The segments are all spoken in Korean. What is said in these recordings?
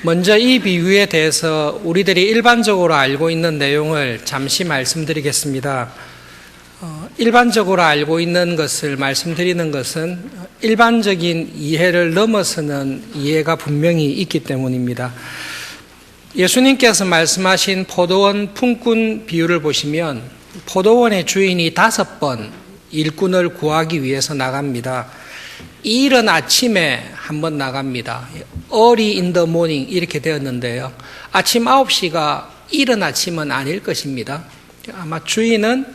먼저 이 비유에 대해서 우리들이 일반적으로 알고 있는 내용을 잠시 말씀드리겠습니다. 일반적으로 알고 있는 것을 말씀드리는 것은 일반적인 이해를 넘어서는 이해가 분명히 있기 때문입니다. 예수님께서 말씀하신 포도원 품꾼 비유를 보시면 포도원의 주인이 5번 일꾼을 구하기 위해서 나갑니다. 이른 아침에 한번 나갑니다. Early in the morning 이렇게 되었는데요. 아침 9시가 이른 아침은 아닐 것입니다. 아마 주인은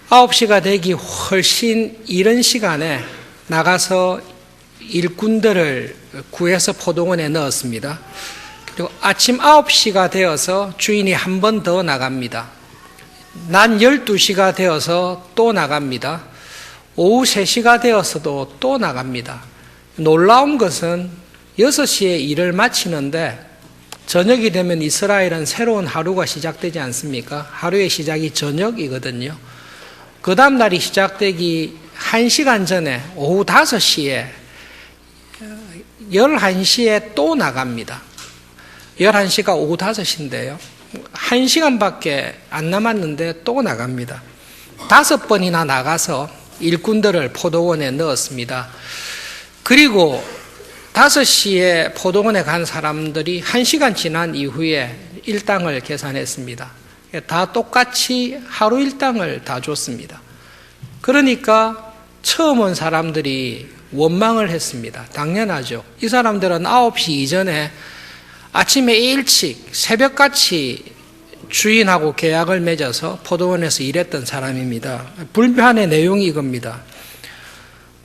9시가 되기 훨씬 이른 시간에 나가서 일꾼들을 구해서 포도원에 넣었습니다. 그리고 아침 9시가 되어서 주인이 한 번 더 나갑니다. 낮 12시가 되어서 또 나갑니다. 오후 3시가 되어서도 또 나갑니다. 놀라운 것은 6시에 일을 마치는데 저녁이 되면 이스라엘은 새로운 하루가 시작되지 않습니까? 하루의 시작이 저녁이거든요. 그 다음 날이 시작되기 1시간 전에 오후 5시에 11시에 또 나갑니다. 11시가 오후 5시인데요. 1시간밖에 안 남았는데 또 나갑니다. 5번이나 나가서 일꾼들을 포도원에 넣었습니다. 그리고 5시에 포도원에 간 사람들이 1시간 지난 이후에 일당을 계산했습니다. 다 똑같이 하루 일당을 다 줬습니다. 그러니까 처음 온 사람들이 원망을 했습니다. 당연하죠. 이 사람들은 9시 이전에 아침에 일찍 새벽같이 주인하고 계약을 맺어서 포도원에서 일했던 사람입니다. 불편의 내용이 이겁니다.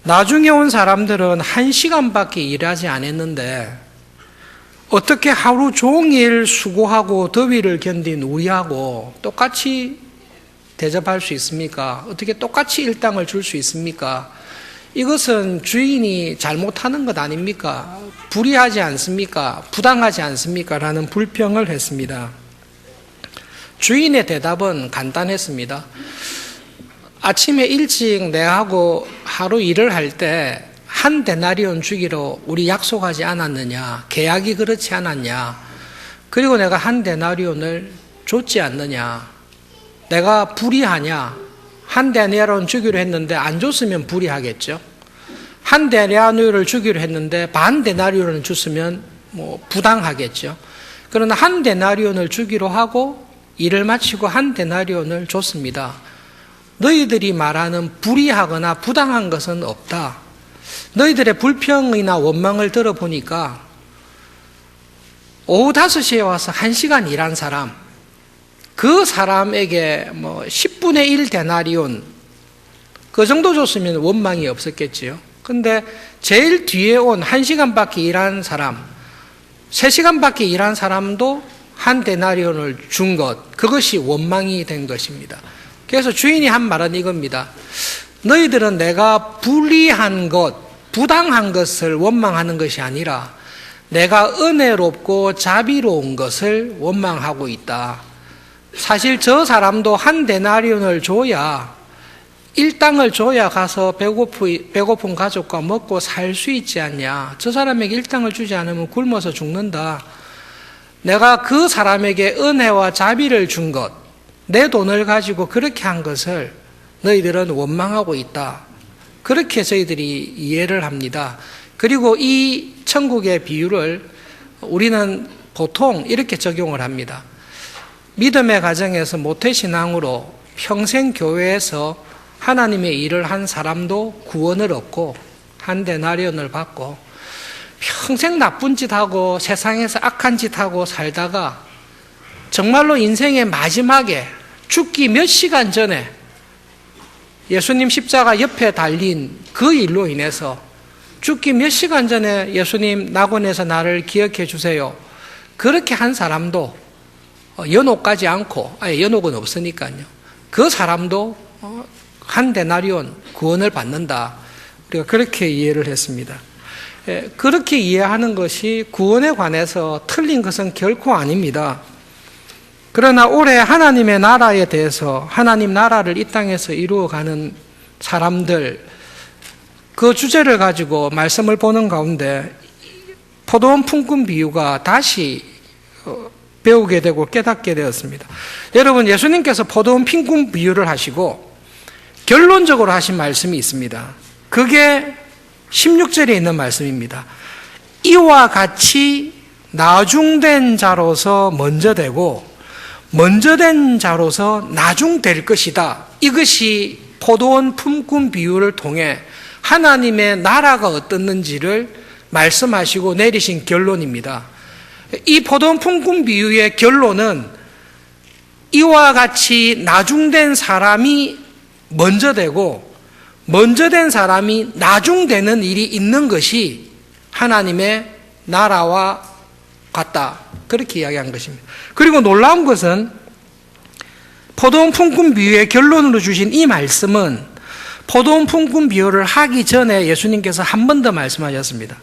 나중에 온 사람들은 1시간밖에 일하지 않았는데 어떻게 하루 종일 수고하고 더위를 견딘 우리하고 똑같이 대접할 수 있습니까? 어떻게 똑같이 일당을 줄 수 있습니까? 이것은 주인이 잘못하는 것 아닙니까? 불의하지 않습니까? 부당하지 않습니까? 라는 불평을 했습니다. 주인의 대답은 간단했습니다. 아침에 일찍 내하고 하루 일을 할 때 한 데나리온 주기로 우리 약속하지 않았느냐? 계약이 그렇지 않았냐? 그리고 내가 한 데나리온을 줬지 않느냐? 내가 불의하냐? 한 데나리온 주기로 했는데 안 줬으면 불의하겠죠. 한 데나리온을 주기로 했는데 반 데나리온을 줬으면 부당하겠죠. 그러나 한 데나리온을 주기로 하고 일을 마치고 한 데나리온을 줬습니다. 너희들이 말하는 불의하거나 부당한 것은 없다. 너희들의 불평이나 원망을 들어보니까 오후 5시에 와서 1시간 일한 사람, 그 사람에게 10분의 1 데나리온 그 정도 줬으면 원망이 없었겠지요. 근데 제일 뒤에 온 1시간밖에 일한 사람, 3시간밖에 일한 사람도 한 데나리온을 준 것, 그것이 원망이 된 것입니다. 그래서 주인이 한 말은 이겁니다. 너희들은 내가 불의한 것, 부당한 것을 원망하는 것이 아니라 내가 은혜롭고 자비로운 것을 원망하고 있다. 사실 저 사람도 한 데나리온을 줘야, 일당을 줘야 가서 배고픈 가족과 먹고 살 수 있지 않냐. 저 사람에게 일당을 주지 않으면 굶어서 죽는다. 내가 그 사람에게 은혜와 자비를 준 것, 내 돈을 가지고 그렇게 한 것을 너희들은 원망하고 있다. 그렇게 저희들이 이해를 합니다. 그리고 이 천국의 비유를 우리는 보통 이렇게 적용을 합니다. 믿음의 가정에서 모태신앙으로 평생 교회에서 하나님의 일을 한 사람도 구원을 얻고 한 데나리온을 받고 평생 나쁜 짓 하고 세상에서 악한 짓 하고 살다가 정말로 인생의 마지막에 죽기 몇 시간 전에 예수님 십자가 옆에 달린 그 일로 인해서 죽기 몇 시간 전에 예수님 낙원에서 나를 기억해 주세요. 그렇게 한 사람도 연옥까지 않고, 연옥은 없으니까요. 그 사람도 한 데나리온 구원을 받는다. 우리가 그렇게 이해를 했습니다. 그렇게 이해하는 것이 구원에 관해서 틀린 것은 결코 아닙니다. 그러나 올해 하나님의 나라에 대해서 하나님 나라를 이 땅에서 이루어가는 사람들, 그 주제를 가지고 말씀을 보는 가운데 포도원 품꾼 비유가 다시 배우게 되고 깨닫게 되었습니다. 여러분, 예수님께서 포도원 품꾼 비유를 하시고 결론적으로 하신 말씀이 있습니다. 그게 16절에 있는 말씀입니다. 이와 같이 나중된 자로서 먼저 되고 먼저 된 자로서 나중될 것이다. 이것이 포도원 품꾼 비유를 통해 하나님의 나라가 어떻는지를 말씀하시고 내리신 결론입니다. 이 포도원 품꾼 비유의 결론은 이와 같이 나중된 사람이 먼저 되고 먼저 된 사람이 나중되는 일이 있는 것이 하나님의 나라와 같다. 그렇게 이야기한 것입니다. 그리고 놀라운 것은 포도원 품꾼 비유의 결론으로 주신 이 말씀은 포도원 품꾼 비유를 하기 전에 예수님께서 한 번 더 말씀하셨습니다.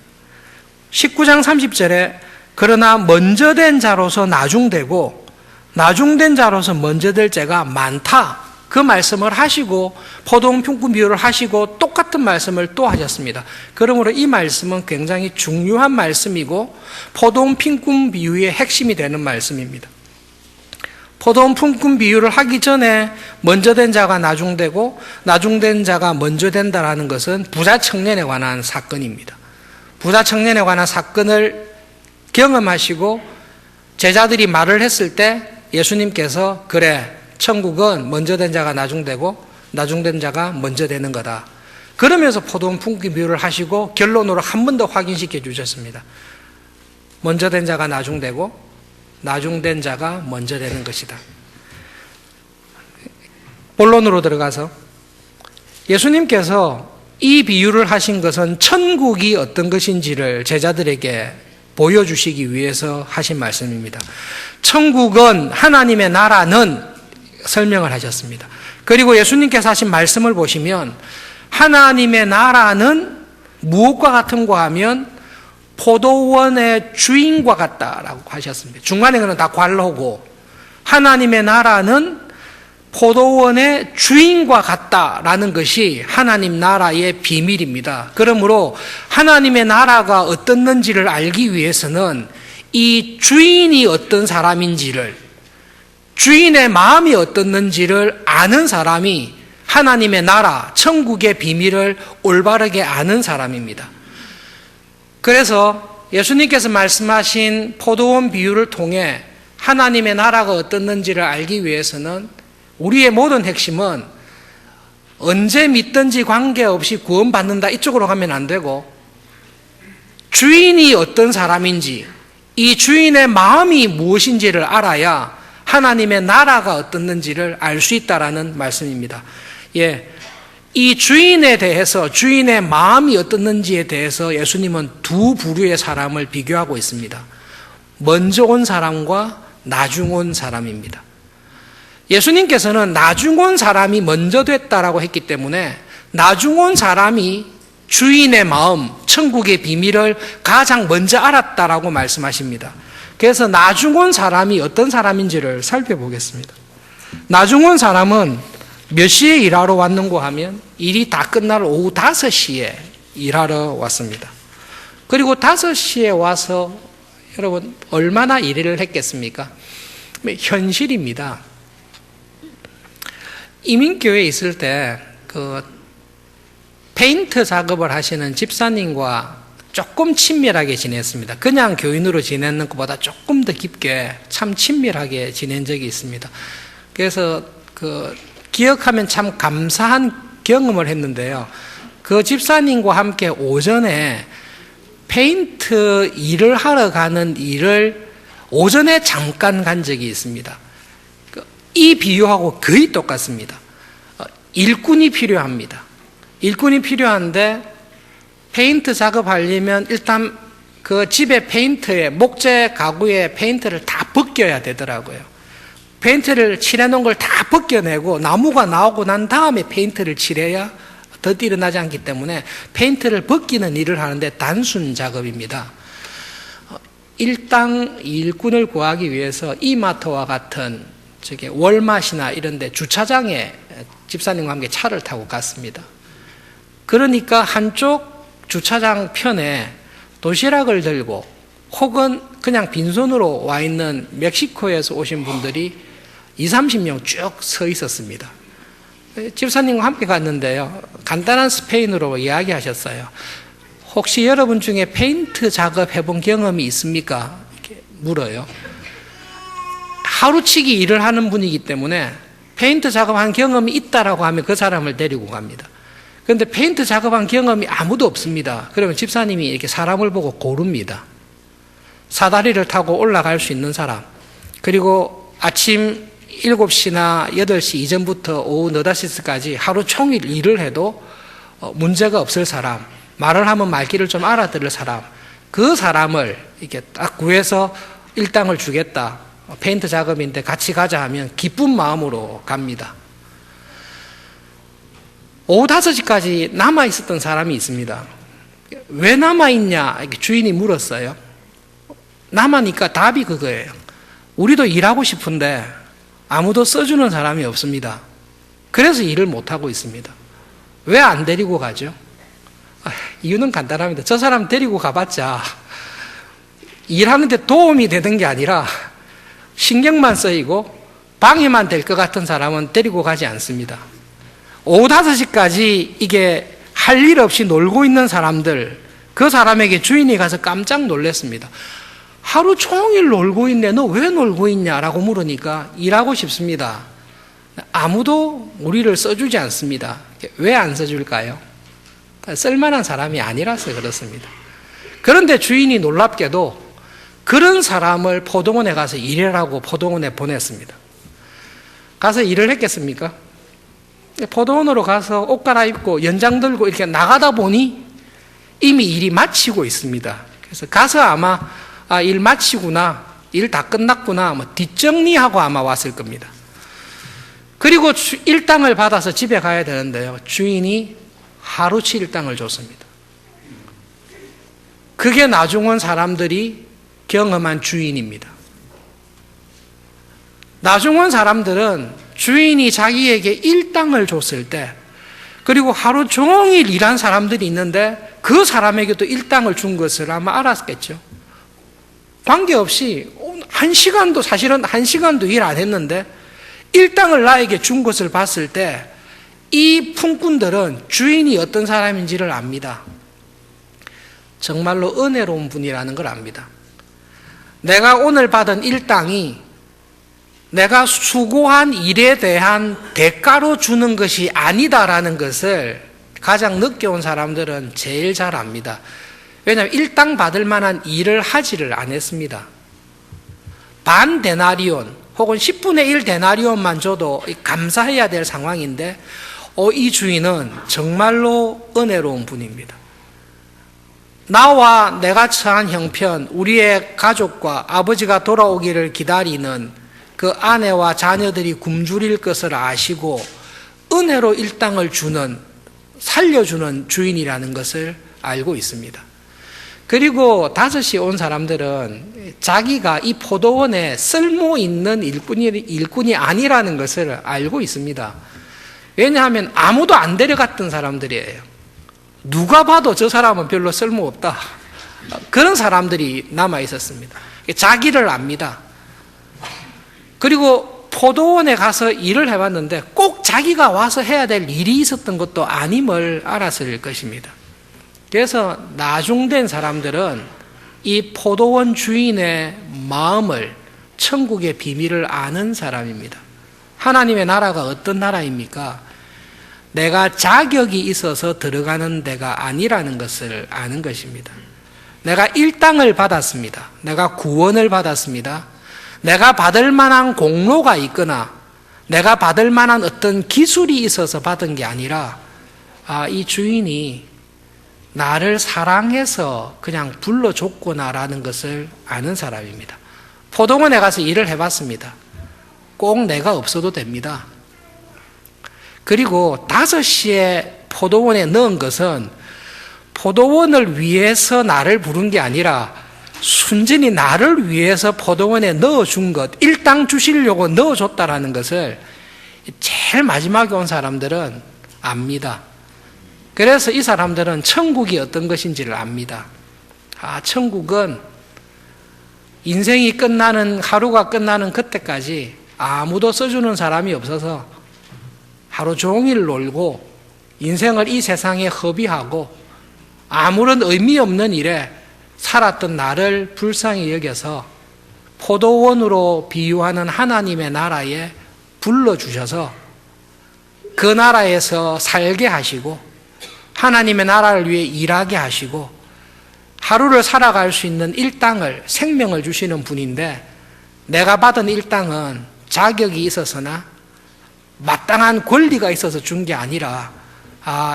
19장 30절에 그러나 먼저 된 자로서 나중되고 나중된 자로서 먼저 될 자가 많다. 그 말씀을 하시고 포도원 품꾼 비유를 하시고 똑같은 말씀을 또 하셨습니다. 그러므로 이 말씀은 굉장히 중요한 말씀이고 포도원 품꾼 비유의 핵심이 되는 말씀입니다. 포도원 품꾼 비유를 하기 전에 먼저 된 자가 나중되고 나중된 자가 먼저 된다라는 것은 부자 청년에 관한 사건입니다. 부자 청년에 관한 사건을 경험하시고 제자들이 말을 했을 때 예수님께서 그래, 천국은 먼저 된 자가 나중되고 나중된 자가 먼저 되는 거다. 그러면서 포도원 품꾼 비유를 하시고 결론으로 한 번 더 확인시켜 주셨습니다. 먼저 된 자가 나중되고 나중된 자가 먼저 되는 것이다. 본론으로 들어가서 예수님께서 이 비유를 하신 것은 천국이 어떤 것인지를 제자들에게 보여주시기 위해서 하신 말씀입니다. 천국은, 하나님의 나라는 설명을 하셨습니다. 그리고 예수님께서 하신 말씀을 보시면 하나님의 나라는 무엇과 같은가 하면 포도원의 주인과 같다라고 하셨습니다. 중간에 그는 다 괄호고 하나님의 나라는 포도원의 주인과 같다라는 것이 하나님 나라의 비밀입니다. 그러므로 하나님의 나라가 어떻는지를 알기 위해서는 이 주인이 어떤 사람인지를, 주인의 마음이 어떻는지를 아는 사람이 하나님의 나라, 천국의 비밀을 올바르게 아는 사람입니다. 그래서 예수님께서 말씀하신 포도원 비유를 통해 하나님의 나라가 어떻는지를 알기 위해서는 우리의 모든 핵심은 언제 믿든지 관계없이 구원받는다 이쪽으로 가면 안 되고 주인이 어떤 사람인지, 이 주인의 마음이 무엇인지를 알아야 하나님의 나라가 어떻는지를 알 수 있다라는 말씀입니다. 예, 이 주인에 대해서, 주인의 마음이 어떻는지에 대해서 예수님은 두 부류의 사람을 비교하고 있습니다. 먼저 온 사람과 나중 온 사람입니다. 예수님께서는 나중 온 사람이 먼저 됐다라고 했기 때문에 나중 온 사람이 주인의 마음, 천국의 비밀을 가장 먼저 알았다라고 말씀하십니다. 그래서 나중 온 사람이 어떤 사람인지를 살펴보겠습니다. 나중 온 사람은 몇 시에 일하러 왔는고 하면 일이 다 끝날 오후 5시에 일하러 왔습니다. 그리고 5시에 와서 여러분 얼마나 일을 했겠습니까? 현실입니다. 이민교회에 있을 때 그 페인트 작업을 하시는 집사님과 조금 친밀하게 지냈습니다. 그냥 교인으로 지내는 것보다 조금 더 깊게 참 친밀하게 지낸 적이 있습니다. 그래서 기억하면 참 감사한 경험을 했는데요. 그 집사님과 함께 오전에 페인트 일을 하러 가는 일을 오전에 잠깐 간 적이 있습니다. 이 비유하고 거의 똑같습니다. 일꾼이 필요합니다. 일꾼이 필요한데 페인트 작업하려면 일단 그 집에 페인트에, 목재 가구에 페인트를 다 벗겨야 되더라고요. 페인트를 칠해놓은 걸 다 벗겨내고 나무가 나오고 난 다음에 페인트를 칠해야 덧 일어나지 않기 때문에 페인트를 벗기는 일을 하는데 단순 작업입니다. 일당 일꾼을 구하기 위해서 이마트와 같은 월마트나 이런 데 주차장에 집사님과 함께 차를 타고 갔습니다. 그러니까 한쪽 주차장 편에 도시락을 들고 혹은 그냥 빈손으로 와 있는 멕시코에서 오신 분들이 20-30명 쭉 서 있었습니다. 집사님과 함께 갔는데요. 간단한 스페인어로 이야기하셨어요. 혹시 여러분 중에 페인트 작업 해본 경험이 있습니까? 이렇게 물어요. 하루치기 일을 하는 분이기 때문에 페인트 작업한 경험이 있다라고 하면 그 사람을 데리고 갑니다. 그런데 페인트 작업한 경험이 아무도 없습니다. 그러면 집사님이 이렇게 사람을 보고 고릅니다. 사다리를 타고 올라갈 수 있는 사람, 그리고 아침 7시나 8시 이전부터 오후 4-5시까지 하루 종일 일을 해도 문제가 없을 사람, 말을 하면 말귀를 좀 알아들을 사람, 그 사람을 이렇게 딱 구해서 일당을 주겠다. 페인트 작업인데 같이 가자 하면 기쁜 마음으로 갑니다. 오후 5시까지 남아있었던 사람이 있습니다. 왜 남아있냐? 이렇게 주인이 물었어요. 남아니까 답이 그거예요. 우리도 일하고 싶은데 아무도 써주는 사람이 없습니다. 그래서 일을 못하고 있습니다. 왜 안 데리고 가죠? 이유는 간단합니다. 저 사람 데리고 가봤자 일하는데 도움이 되는 게 아니라 신경만 쓰이고 방해만 될 것 같은 사람은 데리고 가지 않습니다. 오후 5시까지 이게 할 일 없이 놀고 있는 사람들, 그 사람에게 주인이 가서 깜짝 놀랐습니다. 하루 종일 놀고 있네. 너 왜 놀고 있냐라고 물으니까 일하고 싶습니다. 아무도 우리를 써주지 않습니다. 왜 안 써줄까요? 쓸만한 사람이 아니라서 그렇습니다. 그런데 주인이 놀랍게도 그런 사람을 포도원에 가서 일하라고 포도원에 보냈습니다. 가서 일을 했겠습니까? 포도원으로 가서 옷 갈아입고 연장 들고 이렇게 나가다 보니 이미 일이 마치고 있습니다. 그래서 가서 아마 일 마치구나, 일 다 끝났구나, 뒷정리하고 아마 왔을 겁니다. 그리고 일당을 받아서 집에 가야 되는데요. 주인이 하루치 일당을 줬습니다. 그게 나중은 사람들이 경험한 주인입니다. 나중은 사람들은 주인이 자기에게 일당을 줬을 때, 그리고 하루 종일 일한 사람들이 있는데 그 사람에게도 일당을 준 것을 아마 알았겠죠. 관계없이 사실은 한 시간도 일 안 했는데 일당을 나에게 준 것을 봤을 때 이 품꾼들은 주인이 어떤 사람인지를 압니다. 정말로 은혜로운 분이라는 걸 압니다. 내가 오늘 받은 일당이 내가 수고한 일에 대한 대가로 주는 것이 아니다라는 것을 가장 늦게 온 사람들은 제일 잘 압니다. 왜냐하면 일당 받을 만한 일을 하지를 않았습니다. 반 데나리온 혹은 10분의 1 데나리온만 줘도 감사해야 될 상황인데 이 주인은 정말로 은혜로운 분입니다. 나와 내가 처한 형편, 우리의 가족과 아버지가 돌아오기를 기다리는 그 아내와 자녀들이 굶주릴 것을 아시고 은혜로 일당을 살려주는 주인이라는 것을 알고 있습니다. 그리고 5시에 온 사람들은 자기가 이 포도원에 쓸모 있는 일꾼이 아니라는 것을 알고 있습니다. 왜냐하면 아무도 안 데려갔던 사람들이에요. 누가 봐도 저 사람은 별로 쓸모없다. 그런 사람들이 남아 있었습니다. 자기를 압니다. 그리고 포도원에 가서 일을 해봤는데 꼭 자기가 와서 해야 될 일이 있었던 것도 아님을 알았을 것입니다. 그래서 나중된 사람들은 이 포도원 주인의 마음을, 천국의 비밀을 아는 사람입니다. 하나님의 나라가 어떤 나라입니까? 내가 자격이 있어서 들어가는 데가 아니라는 것을 아는 것입니다. 내가 일당을 받았습니다. 내가 구원을 받았습니다. 내가 받을 만한 공로가 있거나 내가 받을 만한 어떤 기술이 있어서 받은 게 아니라 이 주인이 나를 사랑해서 그냥 불러줬구나라는 것을 아는 사람입니다. 포도원에 가서 일을 해봤습니다. 꼭 내가 없어도 됩니다. 그리고 5시에 포도원에 넣은 것은 포도원을 위해서 나를 부른 게 아니라 순전히 나를 위해서 포도원에 넣어준 것, 일당 주시려고 넣어줬다라는 것을 제일 마지막에 온 사람들은 압니다. 그래서 이 사람들은 천국이 어떤 것인지를 압니다. 천국은 인생이 끝나는, 하루가 끝나는 그때까지 아무도 써주는 사람이 없어서 하루 종일 놀고 인생을 이 세상에 허비하고 아무런 의미 없는 일에 살았던 나를 불쌍히 여겨서 포도원으로 비유하는 하나님의 나라에 불러주셔서 그 나라에서 살게 하시고 하나님의 나라를 위해 일하게 하시고 하루를 살아갈 수 있는 일당을, 생명을 주시는 분인데, 내가 받은 일당은 자격이 있어서나 마땅한 권리가 있어서 준 게 아니라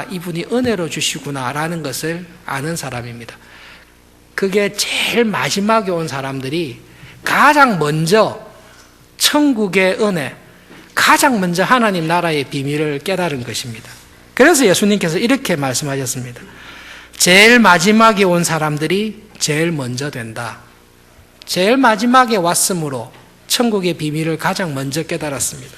이분이 은혜로 주시구나라는 것을 아는 사람입니다. 그게 제일 마지막에 온 사람들이 가장 먼저 천국의 은혜, 가장 먼저 하나님 나라의 비밀을 깨달은 것입니다. 그래서 예수님께서 이렇게 말씀하셨습니다. 제일 마지막에 온 사람들이 제일 먼저 된다. 제일 마지막에 왔으므로 천국의 비밀을 가장 먼저 깨달았습니다.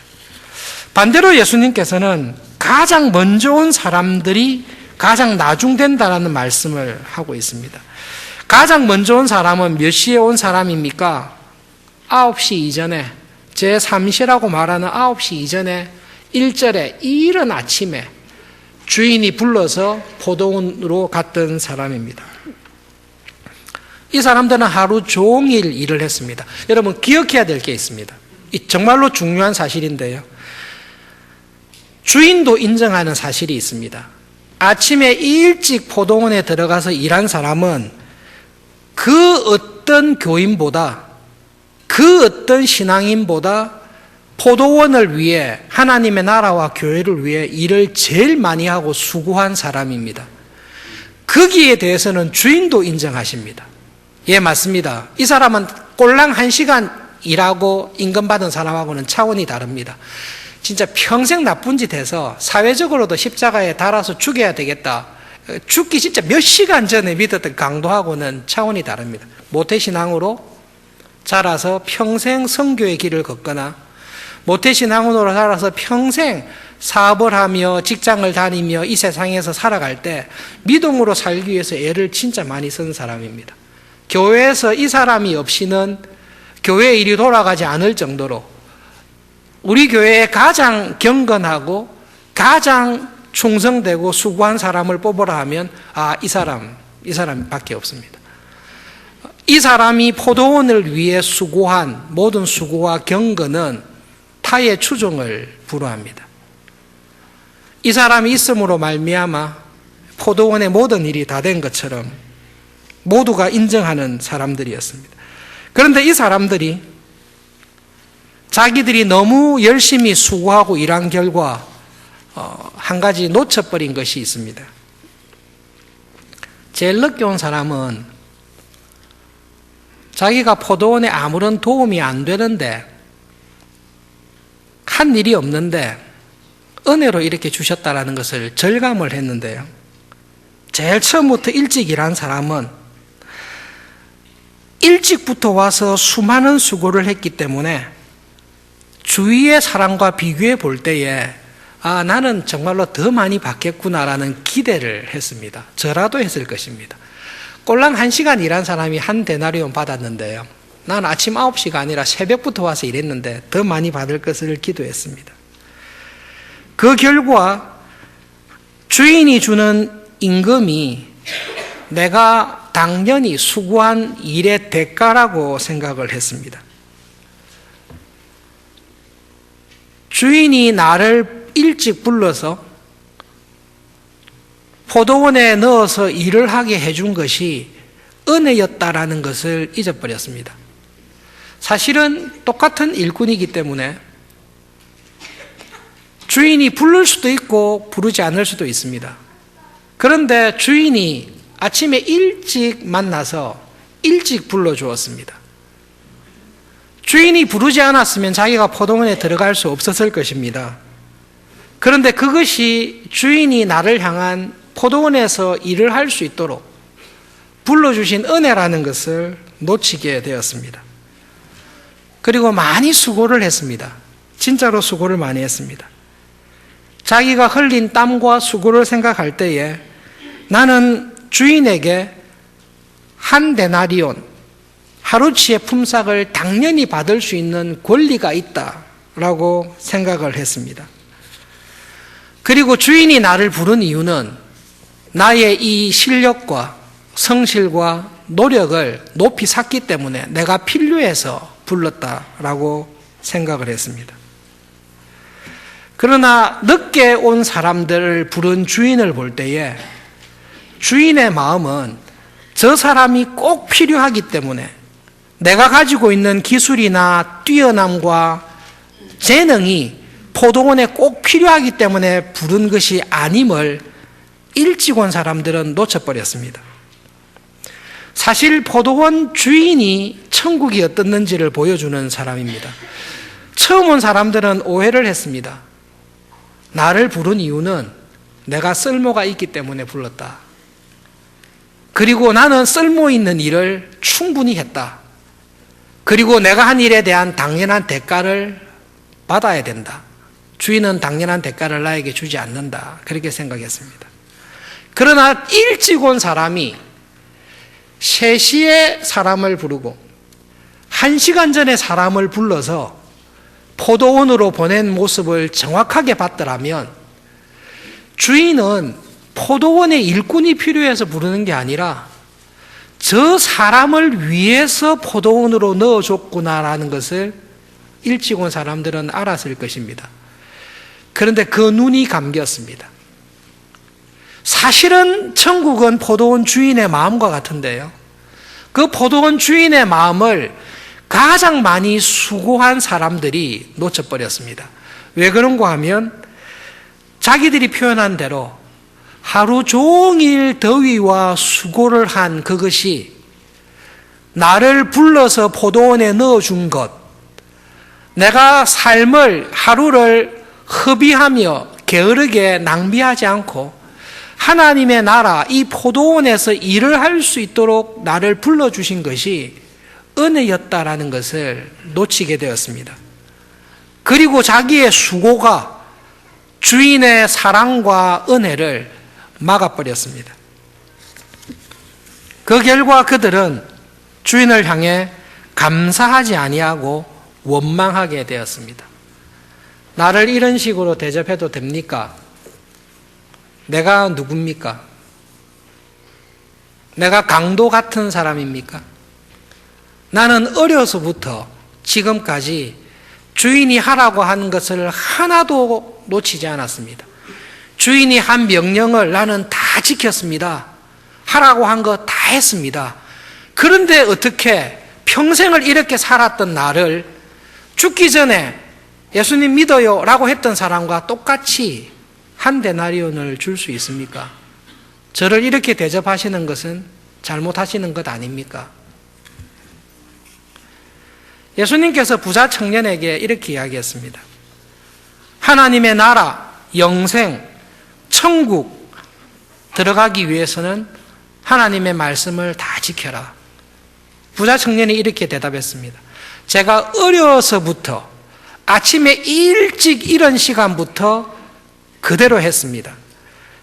반대로 예수님께서는 가장 먼저 온 사람들이 가장 나중된다라는 말씀을 하고 있습니다. 가장 먼저 온 사람은 몇 시에 온 사람입니까? 9시 이전에, 제3시라고 말하는 9시 이전에 1절에 이른 아침에 주인이 불러서 포도원으로 갔던 사람입니다. 이 사람들은 하루 종일 일을 했습니다. 여러분 기억해야 될 게 있습니다. 정말로 중요한 사실인데요. 주인도 인정하는 사실이 있습니다. 아침에 일찍 포도원에 들어가서 일한 사람은 그 어떤 교인보다, 그 어떤 신앙인보다 포도원을 위해, 하나님의 나라와 교회를 위해 일을 제일 많이 하고 수고한 사람입니다. 거기에 대해서는 주인도 인정하십니다. 예, 맞습니다. 이 사람은 꼴랑 1시간 일하고 임금 받은 사람하고는 차원이 다릅니다. 진짜 평생 나쁜 짓 해서 사회적으로도 십자가에 달아서 죽여야 되겠다, 죽기 진짜 몇 시간 전에 믿었던 강도하고는 차원이 다릅니다. 모태신앙으로 자라서 평생 선교의 길을 걷거나 모태신앙으로 살아서 평생 사업을 하며 직장을 다니며 이 세상에서 살아갈 때 믿음으로 살기 위해서 애를 진짜 많이 쓴 사람입니다. 교회에서 이 사람이 없이는 교회 일이 돌아가지 않을 정도로 우리 교회에 가장 경건하고 가장 충성되고 수고한 사람을 뽑으라 하면 이 사람밖에 없습니다. 이 사람이 포도원을 위해 수고한 모든 수고와 경건은 타의 추종을 불허합니다. 이 사람이 있음으로 말미암아 포도원의 모든 일이 다 된 것처럼 모두가 인정하는 사람들이었습니다. 그런데 이 사람들이 자기들이 너무 열심히 수고하고 일한 결과 한 가지 놓쳐버린 것이 있습니다. 제일 늦게 온 사람은 자기가 포도원에 아무런 도움이 안 되는데, 한 일이 없는데 은혜로 이렇게 주셨다라는 것을 절감을 했는데요. 제일 처음부터 일찍 일한 사람은 일찍부터 와서 수많은 수고를 했기 때문에 주위의 사람과 비교해 볼 때에 나는 정말로 더 많이 받겠구나라는 기대를 했습니다. 저라도 했을 것입니다. 꼴랑 1시간 일한 사람이 한 데나리온 받았는데요. 난 아침 9시가 아니라 새벽부터 와서 일했는데 더 많이 받을 것을 기도했습니다. 그 결과 주인이 주는 임금이 내가 당연히 수고한 일의 대가라고 생각을 했습니다. 주인이 나를 일찍 불러서 포도원에 넣어서 일을 하게 해준 것이 은혜였다라는 것을 잊어버렸습니다. 사실은 똑같은 일꾼이기 때문에 주인이 부를 수도 있고 부르지 않을 수도 있습니다. 그런데 주인이 아침에 일찍 만나서 일찍 불러주었습니다. 주인이 부르지 않았으면 자기가 포도원에 들어갈 수 없었을 것입니다. 그런데 그것이 주인이 나를 향한 포도원에서 일을 할 수 있도록 불러주신 은혜라는 것을 놓치게 되었습니다. 그리고 많이 수고를 했습니다. 진짜로 수고를 많이 했습니다. 자기가 흘린 땀과 수고를 생각할 때에 하루치의 품삯을 당연히 받을 수 있는 권리가 있다라고 생각을 했습니다. 그리고 주인이 나를 부른 이유는 나의 이 실력과 성실과 노력을 높이 샀기 때문에 내가 필요해서 불렀다라고 생각을 했습니다. 그러나 늦게 온 사람들을 부른 주인을 볼 때에 주인의 마음은 저 사람이 꼭 필요하기 때문에 내가 가지고 있는 기술이나 뛰어남과 재능이 포도원에 꼭 필요하기 때문에 부른 것이 아님을 일찍 온 사람들은 놓쳐버렸습니다. 사실 포도원 주인이 천국이 어떻는지를 보여주는 사람입니다. 처음 온 사람들은 오해를 했습니다. 나를 부른 이유는 내가 쓸모가 있기 때문에 불렀다. 그리고 나는 쓸모 있는 일을 충분히 했다. 그리고 내가 한 일에 대한 당연한 대가를 받아야 된다. 주인은 당연한 대가를 나에게 주지 않는다. 그렇게 생각했습니다. 그러나 일찍 온 사람이 3시에 사람을 부르고 1시간 전에 사람을 불러서 포도원으로 보낸 모습을 정확하게 봤더라면 주인은 포도원에 일꾼이 필요해서 부르는 게 아니라 저 사람을 위해서 포도원으로 넣어줬구나라는 것을 일찍 온 사람들은 알았을 것입니다. 그런데 그 눈이 감겼습니다. 사실은 천국은 포도원 주인의 마음과 같은데요. 그 포도원 주인의 마음을 가장 많이 수고한 사람들이 놓쳐버렸습니다. 왜 그런가 하면 자기들이 표현한 대로 하루 종일 더위와 수고를 한 그것이 나를 불러서 포도원에 넣어준 것, 내가 삶을 하루를 허비하며 게으르게 낭비하지 않고 하나님의 나라 이 포도원에서 일을 할 수 있도록 나를 불러주신 것이 은혜였다라는 것을 놓치게 되었습니다. 그리고 자기의 수고가 주인의 사랑과 은혜를 막아버렸습니다. 그 결과 그들은 주인을 향해 감사하지 아니하고 원망하게 되었습니다. 나를 이런 식으로 대접해도 됩니까? 내가 누굽니까? 내가 강도 같은 사람입니까? 나는 어려서부터 지금까지 주인이 하라고 한 것을 하나도 놓치지 않았습니다. 주인이 한 명령을 나는 다 지켰습니다. 하라고 한 거 다 했습니다. 그런데 어떻게 평생을 이렇게 살았던 나를 죽기 전에 예수님 믿어요 라고 했던 사람과 똑같이 한 데나리온을 줄 수 있습니까? 저를 이렇게 대접하시는 것은 잘못하시는 것 아닙니까? 예수님께서 부자 청년에게 이렇게 이야기했습니다. 하나님의 나라, 영생, 천국 들어가기 위해서는 하나님의 말씀을 다 지켜라. 부자 청년이 이렇게 대답했습니다. 제가 어려서부터 아침에 일찍 일어난 시간부터 그대로 했습니다.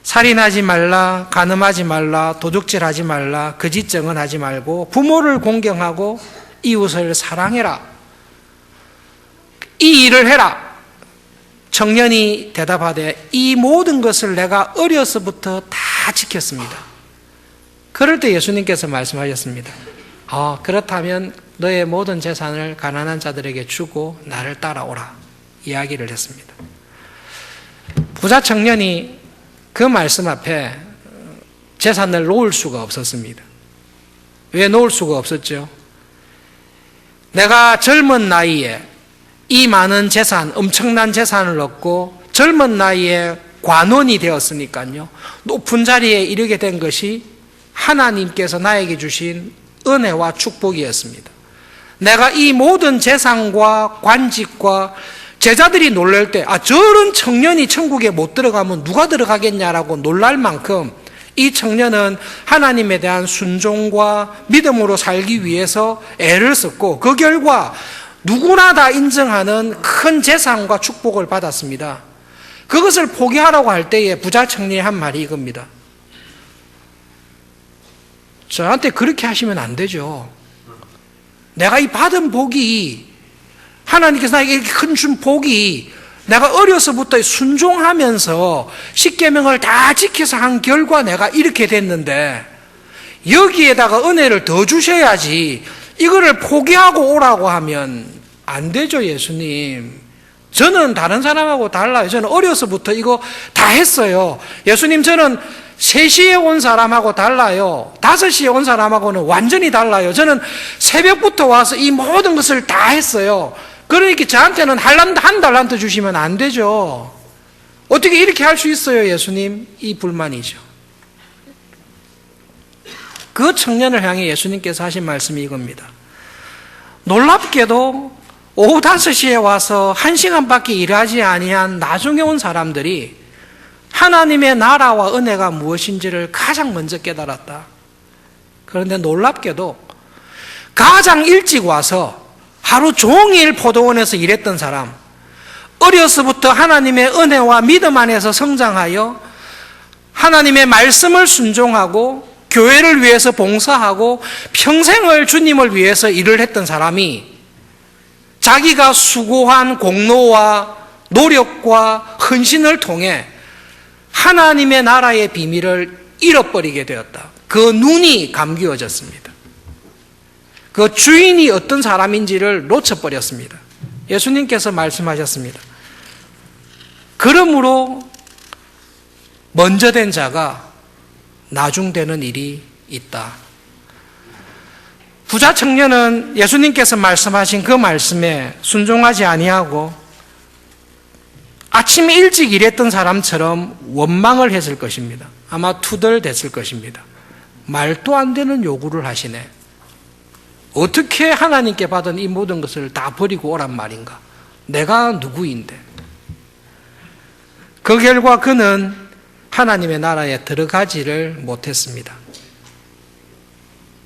살인하지 말라, 간음하지 말라, 도둑질하지 말라, 거짓증언 하지 말고 부모를 공경하고 이웃을 사랑해라. 이 일을 해라. 청년이 대답하되 이 모든 것을 내가 어려서부터 다 지켰습니다. 그럴 때 예수님께서 말씀하셨습니다. 그렇다면 너의 모든 재산을 가난한 자들에게 주고 나를 따라오라. 이야기를 했습니다. 부자 청년이 그 말씀 앞에 재산을 놓을 수가 없었습니다. 왜 놓을 수가 없었죠? 내가 젊은 나이에 이 많은 재산, 엄청난 재산을 얻고 젊은 나이에 관원이 되었으니까요. 높은 자리에 이르게 된 것이 하나님께서 나에게 주신 은혜와 축복이었습니다. 내가 이 모든 재산과 관직과 제자들이 놀랄 때 저런 청년이 천국에 못 들어가면 누가 들어가겠냐라고 놀랄 만큼 이 청년은 하나님에 대한 순종과 믿음으로 살기 위해서 애를 썼고 그 결과 누구나 다 인정하는 큰 재산과 축복을 받았습니다. 그것을 포기하라고 할 때에 부자 청년이 한 말이 이겁니다. 저한테 그렇게 하시면 안 되죠. 내가 이 받은 복이, 하나님께서 나에게 이렇게 큰 준 복이, 내가 어려서부터 순종하면서 십계명을 다 지켜서 한 결과 내가 이렇게 됐는데, 여기에다가 은혜를 더 주셔야지 이거를 포기하고 오라고 하면 안 되죠. 예수님, 저는 다른 사람하고 달라요. 저는 어려서부터 이거 다 했어요. 예수님, 저는 3시에 온 사람하고 달라요. 5시에 온 사람하고는 완전히 달라요. 저는 새벽부터 와서 이 모든 것을 다 했어요. 그러니까 저한테는 한 달란트 주시면 안 되죠. 어떻게 이렇게 할 수 있어요, 예수님? 이 불만이죠. 그 청년을 향해 예수님께서 하신 말씀이 이겁니다. 놀랍게도 오후 5시에 와서 1시간밖에 일하지 아니한 나중에 온 사람들이 하나님의 나라와 은혜가 무엇인지를 가장 먼저 깨달았다. 그런데 놀랍게도 가장 일찍 와서 하루 종일 포도원에서 일했던 사람, 어려서부터 하나님의 은혜와 믿음 안에서 성장하여 하나님의 말씀을 순종하고 교회를 위해서 봉사하고 평생을 주님을 위해서 일을 했던 사람이 자기가 수고한 공로와 노력과 헌신을 통해 하나님의 나라의 비밀을 잃어버리게 되었다. 그 눈이 감기워졌습니다. 그 주인이 어떤 사람인지를 놓쳐버렸습니다. 예수님께서 말씀하셨습니다. 그러므로 먼저 된 자가 나중되는 일이 있다. 부자 청년은 예수님께서 말씀하신 그 말씀에 순종하지 아니하고 아침에 일찍 일했던 사람처럼 원망을 했을 것입니다. 아마 투덜댔을 것입니다. 말도 안 되는 요구를 하시네. 어떻게 하나님께 받은 이 모든 것을 다 버리고 오란 말인가? 내가 누구인데? 그 결과 그는 하나님의 나라에 들어가지를 못했습니다.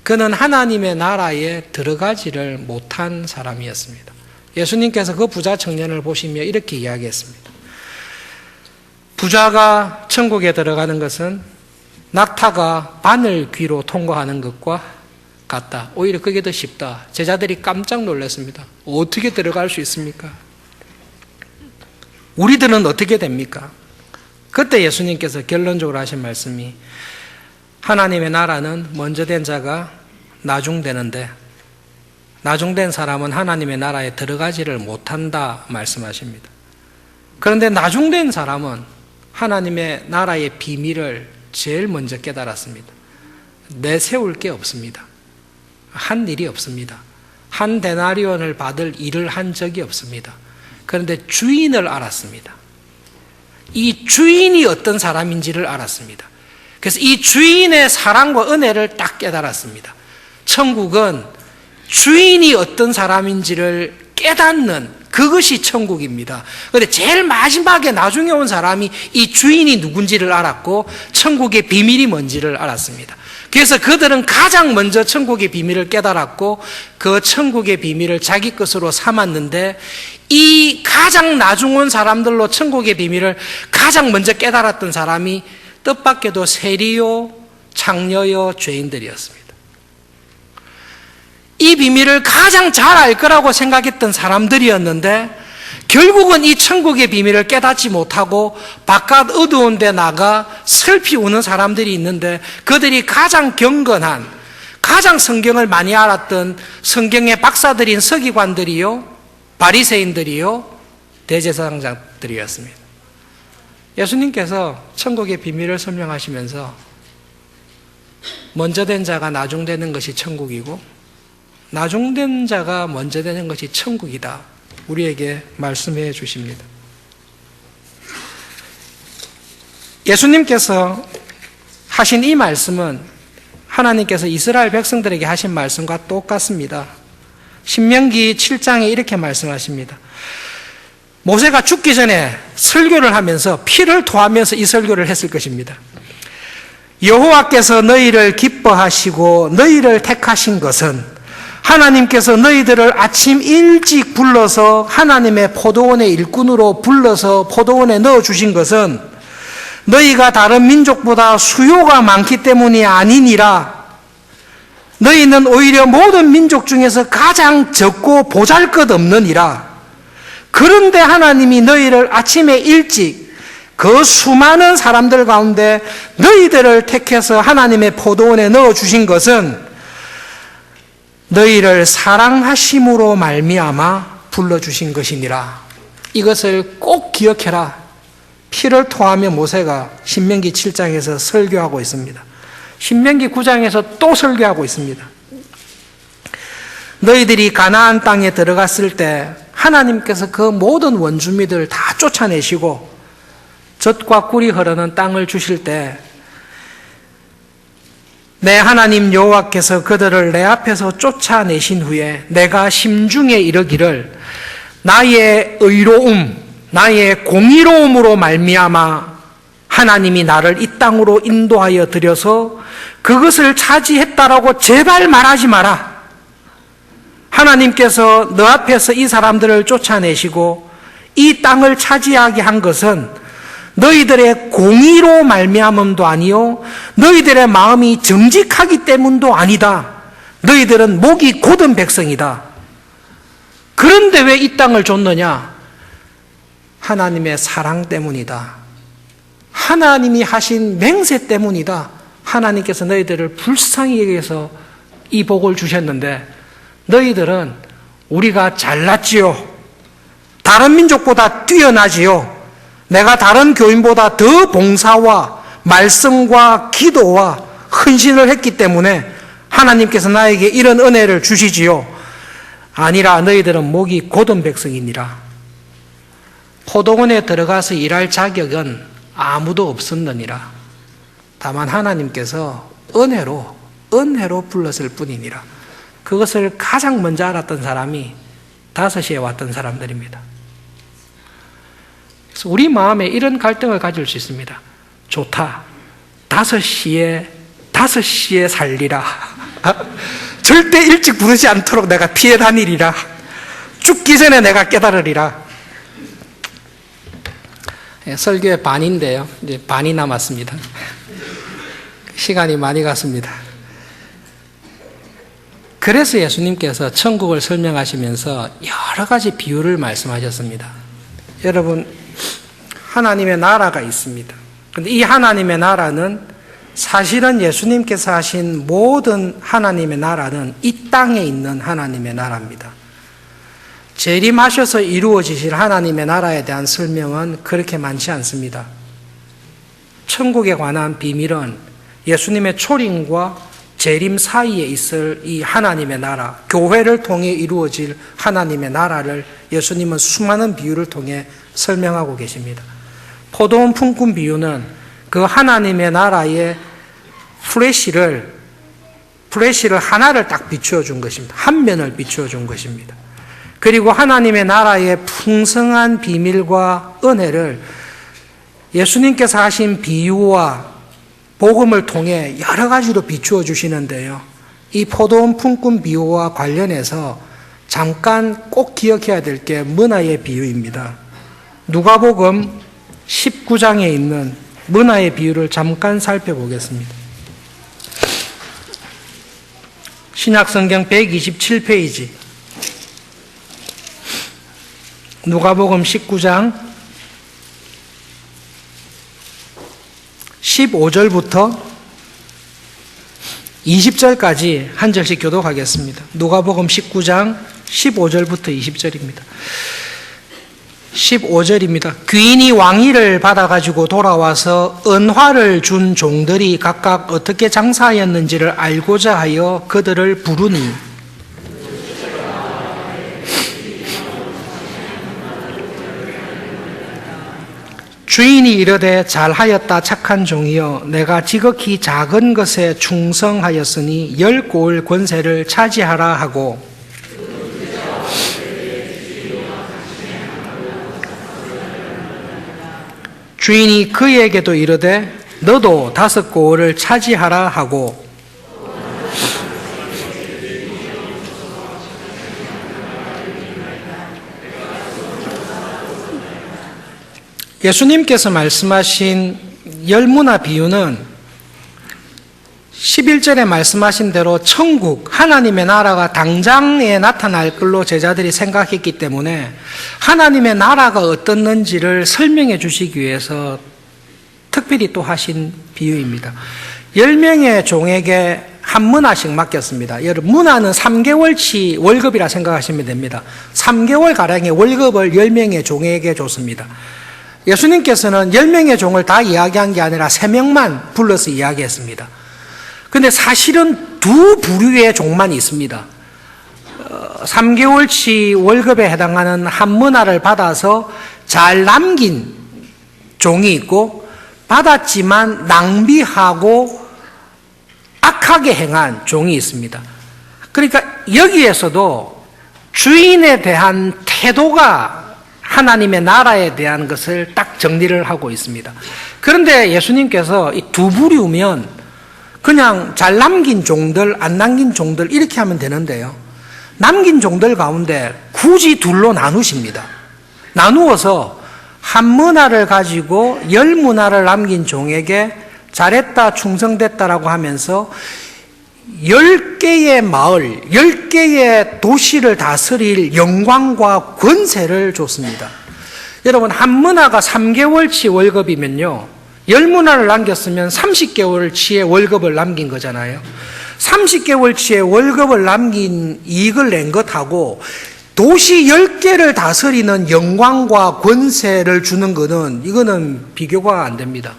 그는 하나님의 나라에 들어가지를 못한 사람이었습니다. 예수님께서 그 부자 청년을 보시며 이렇게 이야기했습니다. 부자가 천국에 들어가는 것은 낙타가 바늘 귀로 통과하는 것과 같다. 오히려 그게 더 쉽다. 제자들이 깜짝 놀랐습니다. 어떻게 들어갈 수 있습니까? 우리들은 어떻게 됩니까? 그때 예수님께서 결론적으로 하신 말씀이 하나님의 나라는 먼저 된 자가 나중되는데 나중된 사람은 하나님의 나라에 들어가지를 못한다 말씀하십니다. 그런데 나중된 사람은 하나님의 나라의 비밀을 제일 먼저 깨달았습니다. 내세울 게 없습니다. 한 일이 없습니다. 한 데나리온을 받을 일을 한 적이 없습니다. 그런데 주인을 알았습니다. 이 주인이 어떤 사람인지를 알았습니다. 그래서 이 주인의 사랑과 은혜를 딱 깨달았습니다. 천국은 주인이 어떤 사람인지를 깨닫는 그것이 천국입니다. 그런데 제일 마지막에 나중에 온 사람이 이 주인이 누군지를 알았고 천국의 비밀이 뭔지를 알았습니다. 그래서 그들은 가장 먼저 천국의 비밀을 깨달았고 그 천국의 비밀을 자기 것으로 삼았는데 이 가장 나중 온 사람들로 천국의 비밀을 가장 먼저 깨달았던 사람이 뜻밖에도 세리요, 창녀요, 죄인들이었습니다. 이 비밀을 가장 잘 알 거라고 생각했던 사람들이었는데 결국은 이 천국의 비밀을 깨닫지 못하고 바깥 어두운 데 나가 슬피 우는 사람들이 있는데 그들이 가장 경건한, 가장 성경을 많이 알았던 성경의 박사들인 서기관들이요, 바리새인들이요, 대제사장들이었습니다. 예수님께서 천국의 비밀을 설명하시면서 먼저 된 자가 나중되는 것이 천국이고 나중된 자가 먼저 되는 것이 천국이다. 우리에게 말씀해 주십니다. 예수님께서 하신 이 말씀은 하나님께서 이스라엘 백성들에게 하신 말씀과 똑같습니다. 신명기 7장에 이렇게 말씀하십니다. 모세가 죽기 전에 설교를 하면서 피를 토하면서 이 설교를 했을 것입니다. 여호와께서 너희를 기뻐하시고 너희를 택하신 것은 하나님께서 너희들을 아침 일찍 불러서 하나님의 포도원의 일꾼으로 불러서 포도원에 넣어주신 것은 너희가 다른 민족보다 수요가 많기 때문이 아니니라. 너희는 오히려 모든 민족 중에서 가장 적고 보잘것없느니라. 그런데 하나님이 너희를 아침에 일찍 그 수많은 사람들 가운데 너희들을 택해서 하나님의 포도원에 넣어주신 것은 너희를 사랑하심으로 말미암아 불러주신 것이니라. 이것을 꼭 기억해라. 피를 토하며 모세가 신명기 7장에서 설교하고 있습니다. 신명기 9장에서 또 설교하고 있습니다. 너희들이 가나안 땅에 들어갔을 때 하나님께서 그 모든 원주민들을 다 쫓아내시고 젖과 꿀이 흐르는 땅을 주실 때 내 하나님 여호와께서 그들을 내 앞에서 쫓아내신 후에 내가 심중에 이르기를 나의 의로움, 나의 공의로움으로 말미암아 하나님이 나를 이 땅으로 인도하여 들여서 그것을 차지했다라고 제발 말하지 마라. 하나님께서 너 앞에서 이 사람들을 쫓아내시고 이 땅을 차지하게 한 것은 너희들의 공의로 말미암음도 아니요 너희들의 마음이 정직하기 때문도 아니다. 너희들은 목이 곧은 백성이다. 그런데 왜 이 땅을 줬느냐? 하나님의 사랑 때문이다. 하나님이 하신 맹세 때문이다. 하나님께서 너희들을 불쌍히 여겨서 이 복을 주셨는데 너희들은 우리가 잘났지요. 다른 민족보다 뛰어나지요. 내가 다른 교인보다 더 봉사와 말씀과 기도와 헌신을 했기 때문에 하나님께서 나에게 이런 은혜를 주시지요. 아니라 너희들은 목이 곧은 백성이니라. 포도원에 들어가서 일할 자격은 아무도 없었느니라. 다만 하나님께서 은혜로 불렀을 뿐이니라. 그것을 가장 먼저 알았던 사람이 5시에 왔던 사람들입니다. 그래서 우리 마음에 이런 갈등을 가질 수 있습니다. 좋다. 5시에 살리라. 절대 일찍 부르지 않도록 내가 피해 다니리라. 죽기 전에 내가 깨달으리라. 설교의 반인데요. 이제 반이 남았습니다. 시간이 많이 갔습니다. 그래서 예수님께서 천국을 설명하시면서 여러 가지 비유를 말씀하셨습니다. 여러분, 하나님의 나라가 있습니다. 그런데 이 하나님의 나라는 사실은 예수님께서 하신 모든 하나님의 나라는 이 땅에 있는 하나님의 나라입니다. 재림하셔서 이루어지실 하나님의 나라에 대한 설명은 그렇게 많지 않습니다. 천국에 관한 비밀은 예수님의 초림과 재림 사이에 있을 이 하나님의 나라, 교회를 통해 이루어질 하나님의 나라를 예수님은 수많은 비유를 통해 설명하고 계십니다. 포도원 품꾼 비유는 그 하나님의 나라의 플래시를 하나를 딱 비추어 준 것입니다. 한 면을 비추어 준 것입니다. 그리고 하나님의 나라의 풍성한 비밀과 은혜를 예수님께서 하신 비유와 복음을 통해 여러 가지로 비추어 주시는데요. 이 포도원 품꾼 비유와 관련해서 잠깐 꼭 기억해야 될 게 문화의 비유입니다. 누가복음 19장에 있는 문화의 비유를 잠깐 살펴보겠습니다. 신약성경 127페이지 누가복음 19장 15절부터 20절까지 한 절씩 교독하겠습니다. 누가복음 19장 15절부터 20절입니다. 15절입니다. 귀인이 왕위를 받아가지고 돌아와서 은화를 준 종들이 각각 어떻게 장사하였는지를 알고자 하여 그들을 부르니 주인이 이르되 잘하였다 착한 종이여 내가 지극히 작은 것에 충성하였으니 10고을 권세를 차지하라 하고 주인이 그에게도 이르되 너도 5고을을 차지하라 하고 예수님께서 말씀하신 열문화 비유는 11절에 말씀하신 대로 천국, 하나님의 나라가 당장에 나타날 걸로 제자들이 생각했기 때문에 하나님의 나라가 어떻는지를 설명해 주시기 위해서 특별히 또 하신 비유입니다. 10명의 종에게 한 문화씩 맡겼습니다. 여러분, 문화는 3개월치 월급이라 생각하시면 됩니다. 3개월가량의 월급을 10명의 종에게 줬습니다. 예수님께서는 10명의 종을 다 이야기한 게 아니라 3명만 불러서 이야기했습니다. 근데 사실은 두 부류의 종만 있습니다. 3개월치 월급에 해당하는 한 문화를 받아서 잘 남긴 종이 있고, 받았지만 낭비하고 악하게 행한 종이 있습니다. 그러니까 여기에서도 주인에 대한 태도가 하나님의 나라에 대한 것을 딱 정리를 하고 있습니다. 그런데 예수님께서 이 두 부류면 그냥 잘 남긴 종들, 안 남긴 종들 이렇게 하면 되는데요. 남긴 종들 가운데 굳이 둘로 나누십니다. 나누어서 한 문화를 가지고 10문화를 남긴 종에게 잘했다, 충성됐다라고 하면서 10개의 마을, 10개의 도시를 다스릴 영광과 권세를 줬습니다. 여러분, 한 문화가 3개월치 월급이면요, 10문화를 남겼으면 30개월치의 월급을 남긴 거잖아요. 30개월치의 월급을 남긴 이익을 낸 것하고 도시 10개를 다스리는 영광과 권세를 주는 것은, 이거는 비교가 안 됩니다.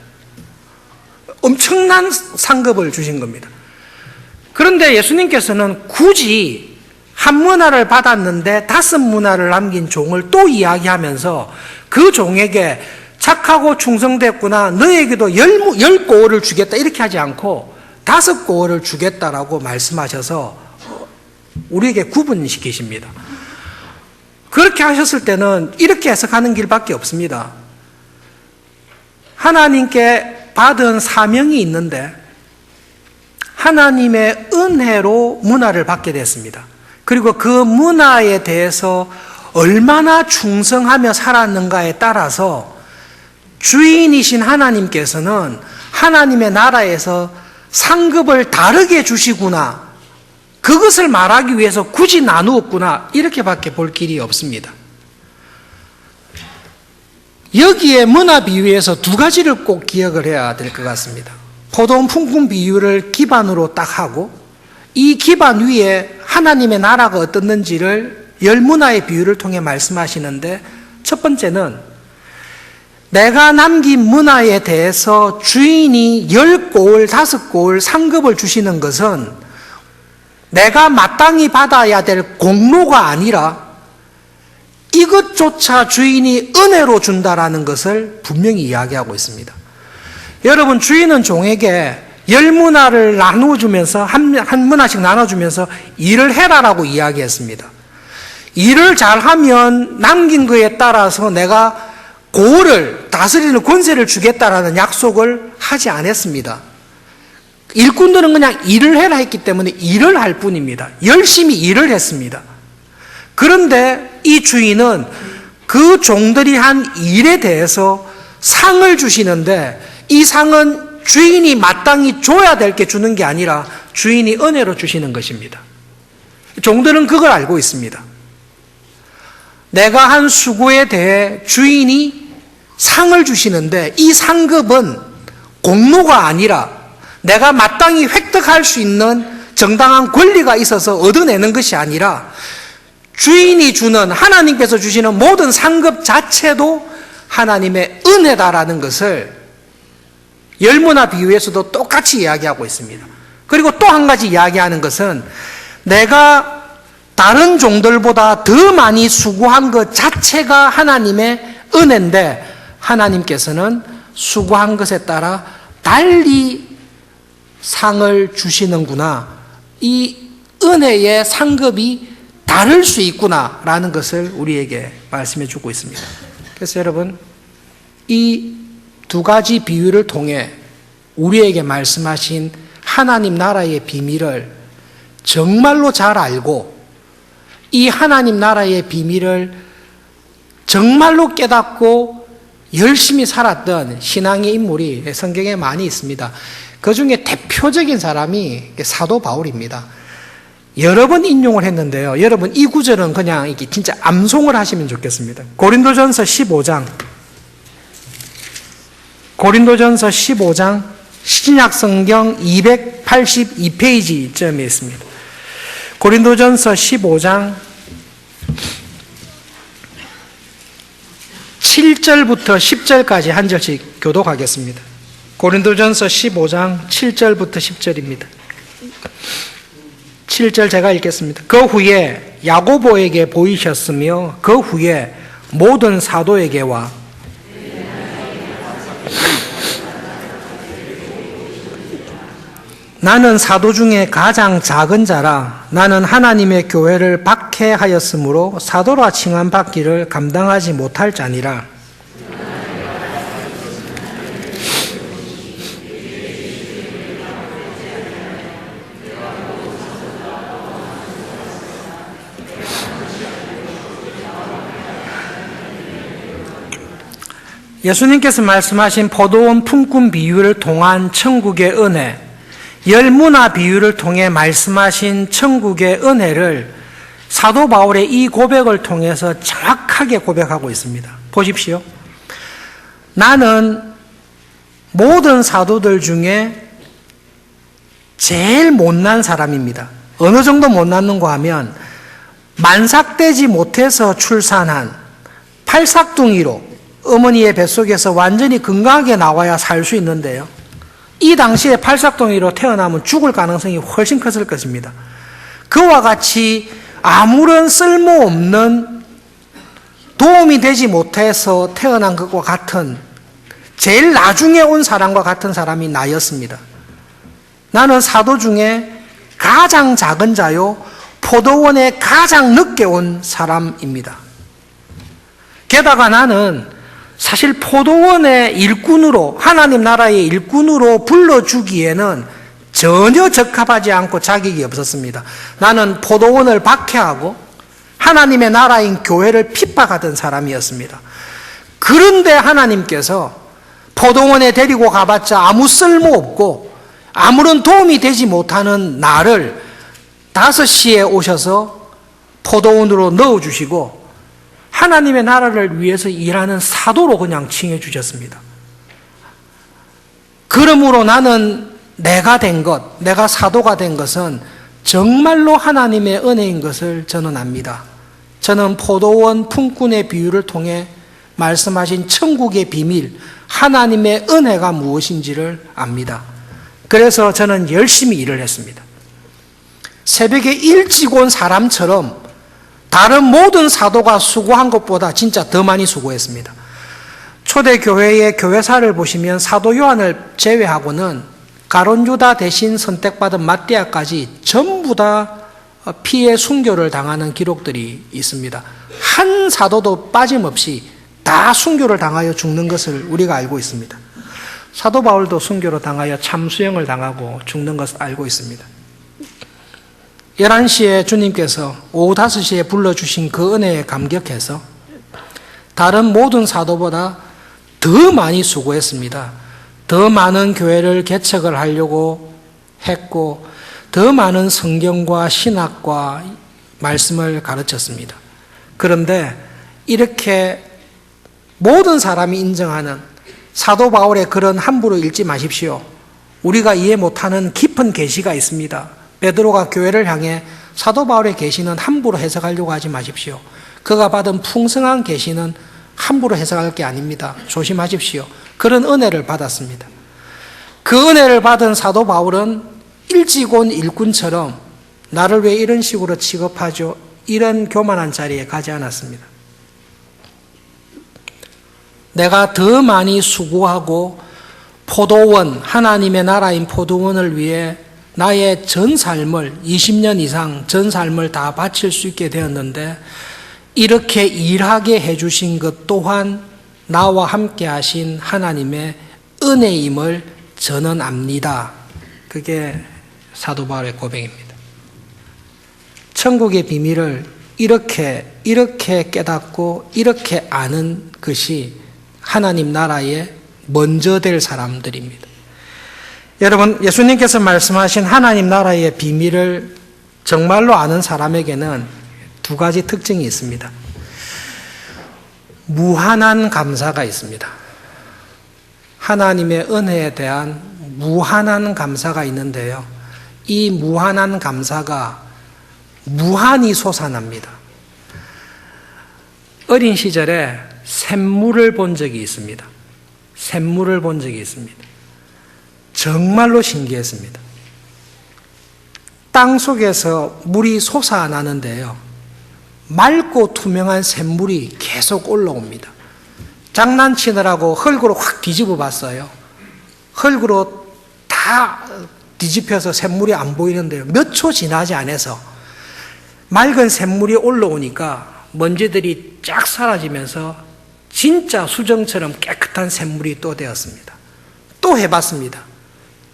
엄청난 상급을 주신 겁니다. 그런데 예수님께서는 굳이 한 문화를 받았는데 5문화를 남긴 종을 또 이야기하면서 그 종에게 착하고 충성됐구나, 너에게도 10고을을 주겠다 이렇게 하지 않고 5고을을 주겠다라고 말씀하셔서 우리에게 구분시키십니다. 그렇게 하셨을 때는 이렇게 해석하는 길밖에 없습니다. 하나님께 받은 사명이 있는데 하나님의 은혜로 문화를 받게 됐습니다. 그리고 그 문화에 대해서 얼마나 충성하며 살았는가에 따라서 주인이신 하나님께서는 하나님의 나라에서 상급을 다르게 주시구나, 그것을 말하기 위해서 굳이 나누었구나, 이렇게밖에 볼 길이 없습니다. 여기에 문화 비유에서 두 가지를 꼭 기억을 해야 될 것 같습니다. 포도원 품꾼 비유를 기반으로 딱 하고, 이 기반 위에 하나님의 나라가 어떻는지를 10문화의 비유를 통해 말씀하시는데, 첫 번째는 내가 남긴 문화에 대해서 주인이 10고을, 5고을 상급을 주시는 것은 내가 마땅히 받아야 될 공로가 아니라 이것조차 주인이 은혜로 준다라는 것을 분명히 이야기하고 있습니다. 여러분, 주인은 종에게 10문화를 나눠주면서 한 문화씩 나눠주면서 일을 해라라고 이야기했습니다. 일을 잘하면 남긴 거에 따라서 내가 고을을 다스리는 권세를 주겠다라는 약속을 하지 않았습니다. 일꾼들은 그냥 일을 해라 했기 때문에 일을 할 뿐입니다. 열심히 일을 했습니다. 그런데 이 주인은 그 종들이 한 일에 대해서 상을 주시는데, 이 상은 주인이 마땅히 줘야 될 게 주는 게 아니라 주인이 은혜로 주시는 것입니다. 종들은 그걸 알고 있습니다. 내가 한 수고에 대해 주인이 상을 주시는데 이 상급은 공로가 아니라 내가 마땅히 획득할 수 있는 정당한 권리가 있어서 얻어내는 것이 아니라 주인이 주는, 하나님께서 주시는 모든 상급 자체도 하나님의 은혜다라는 것을 10문화 비유에서도 똑같이 이야기하고 있습니다. 그리고 또 한 가지 이야기하는 것은 내가 다른 종들보다 더 많이 수고한 것 자체가 하나님의 은혜인데 하나님께서는 수고한 것에 따라 달리 상을 주시는구나, 이 은혜의 상급이 다를 수 있구나라는 것을 우리에게 말씀해 주고 있습니다. 그래서 여러분, 이 두 가지 비유를 통해 우리에게 말씀하신 하나님 나라의 비밀을 정말로 잘 알고 이 하나님 나라의 비밀을 정말로 깨닫고 열심히 살았던 신앙의 인물이 성경에 많이 있습니다. 그 중에 대표적인 사람이 사도 바울입니다. 여러 번 인용을 했는데요. 여러분 이 구절은 그냥 이게 진짜 암송을 하시면 좋겠습니다. 고린도전서 15장 신약 성경 282페이지쯤에 있습니다. 고린도전서 15장 7절부터 10절까지 한 절씩 교독하겠습니다. 고린도전서 15장 7절부터 10절입니다. 7절 제가 읽겠습니다. 그 후에 야고보에게 보이셨으며 그 후에 모든 사도에게와 나는 사도 중에 가장 작은 자라. 나는 하나님의 교회를 박해하였으므로 사도라 칭함받기를 감당하지 못할 자니라. 예수님께서 말씀하신 포도원 품꾼 비유를 통한 천국의 은혜, 열무나 비유를 통해 말씀하신 천국의 은혜를 사도 바울의 이 고백을 통해서 정확하게 고백하고 있습니다. 보십시오. 나는 모든 사도들 중에 제일 못난 사람입니다. 어느 정도 못났는가 하면 만삭되지 못해서 출산한 팔삭둥이로 어머니의 뱃속에서 완전히 건강하게 나와야 살 수 있는데요. 이 당시에 팔삭둥이로 태어나면 죽을 가능성이 훨씬 컸을 것입니다. 그와 같이 아무런 쓸모없는 도움이 되지 못해서 태어난 것과 같은 제일 나중에 온 사람과 같은 사람이 나였습니다. 나는 사도 중에 가장 작은 자요, 포도원에 가장 늦게 온 사람입니다. 게다가 나는 사실 포도원의 일꾼으로, 하나님 나라의 일꾼으로 불러주기에는 전혀 적합하지 않고 자격이 없었습니다. 나는 포도원을 박해하고 하나님의 나라인 교회를 핍박하던 사람이었습니다. 그런데 하나님께서 포도원에 데리고 가봤자 아무 쓸모없고 아무런 도움이 되지 못하는 나를 5시에 오셔서 포도원으로 넣어주시고 하나님의 나라를 위해서 일하는 사도로 그냥 칭해 주셨습니다. 그러므로 나는 내가 사도가 된 것은 정말로 하나님의 은혜인 것을 저는 압니다. 저는 포도원 품꾼의 비유를 통해 말씀하신 천국의 비밀, 하나님의 은혜가 무엇인지를 압니다. 그래서 저는 열심히 일을 했습니다. 새벽에 일찍 온 사람처럼 다른 모든 사도가 수고한 것보다 진짜 더 많이 수고했습니다. 초대교회의 교회사를 보시면 사도 요한을 제외하고는 가룟 유다 대신 선택받은 마띠아까지 전부 다 피해 순교를 당하는 기록들이 있습니다. 한 사도도 빠짐없이 다 순교를 당하여 죽는 것을 우리가 알고 있습니다. 사도 바울도 순교로 당하여 참수형을 당하고 죽는 것을 알고 있습니다. 11시에 주님께서 오후 5시에 불러주신 그 은혜에 감격해서 다른 모든 사도보다 더 많이 수고했습니다. 더 많은 교회를 개척을 하려고 했고 더 많은 성경과 신학과 말씀을 가르쳤습니다. 그런데 이렇게 모든 사람이 인정하는 사도 바울의 글은 함부로 읽지 마십시오. 우리가 이해 못하는 깊은 계시가 있습니다. 베드로가 교회를 향해 사도 바울의 계시는 함부로 해석하려고 하지 마십시오. 그가 받은 풍성한 계시는 함부로 해석할 게 아닙니다. 조심하십시오. 그런 은혜를 받았습니다. 그 은혜를 받은 사도 바울은 일찍 온 일꾼처럼 나를 왜 이런 식으로 취급하죠? 이런 교만한 자리에 가지 않았습니다. 내가 더 많이 수고하고 포도원, 하나님의 나라인 포도원을 위해 나의 전 삶을 20년 이상 전 삶을 다 바칠 수 있게 되었는데 이렇게 일하게 해주신 것 또한 나와 함께 하신 하나님의 은혜임을 저는 압니다. 그게 사도 바울의 고백입니다. 천국의 비밀을 이렇게 깨닫고 이렇게 아는 것이 하나님 나라에 먼저 될 사람들입니다. 여러분, 예수님께서 말씀하신 하나님 나라의 비밀을 정말로 아는 사람에게는 두 가지 특징이 있습니다. 무한한 감사가 있습니다. 하나님의 은혜에 대한 무한한 감사가 있는데요. 이 무한한 감사가 무한히 솟아납니다. 어린 시절에 샘물을 본 적이 있습니다. 샘물을 본 적이 있습니다. 정말로 신기했습니다. 땅 속에서 물이 솟아나는데요. 맑고 투명한 샘물이 계속 올라옵니다. 장난치느라고 흙으로 확 뒤집어 봤어요. 흙으로 다 뒤집혀서 샘물이 안 보이는데요. 몇 초 지나지 않아서 맑은 샘물이 올라오니까 먼지들이 쫙 사라지면서 진짜 수정처럼 깨끗한 샘물이 또 되었습니다. 또 해봤습니다.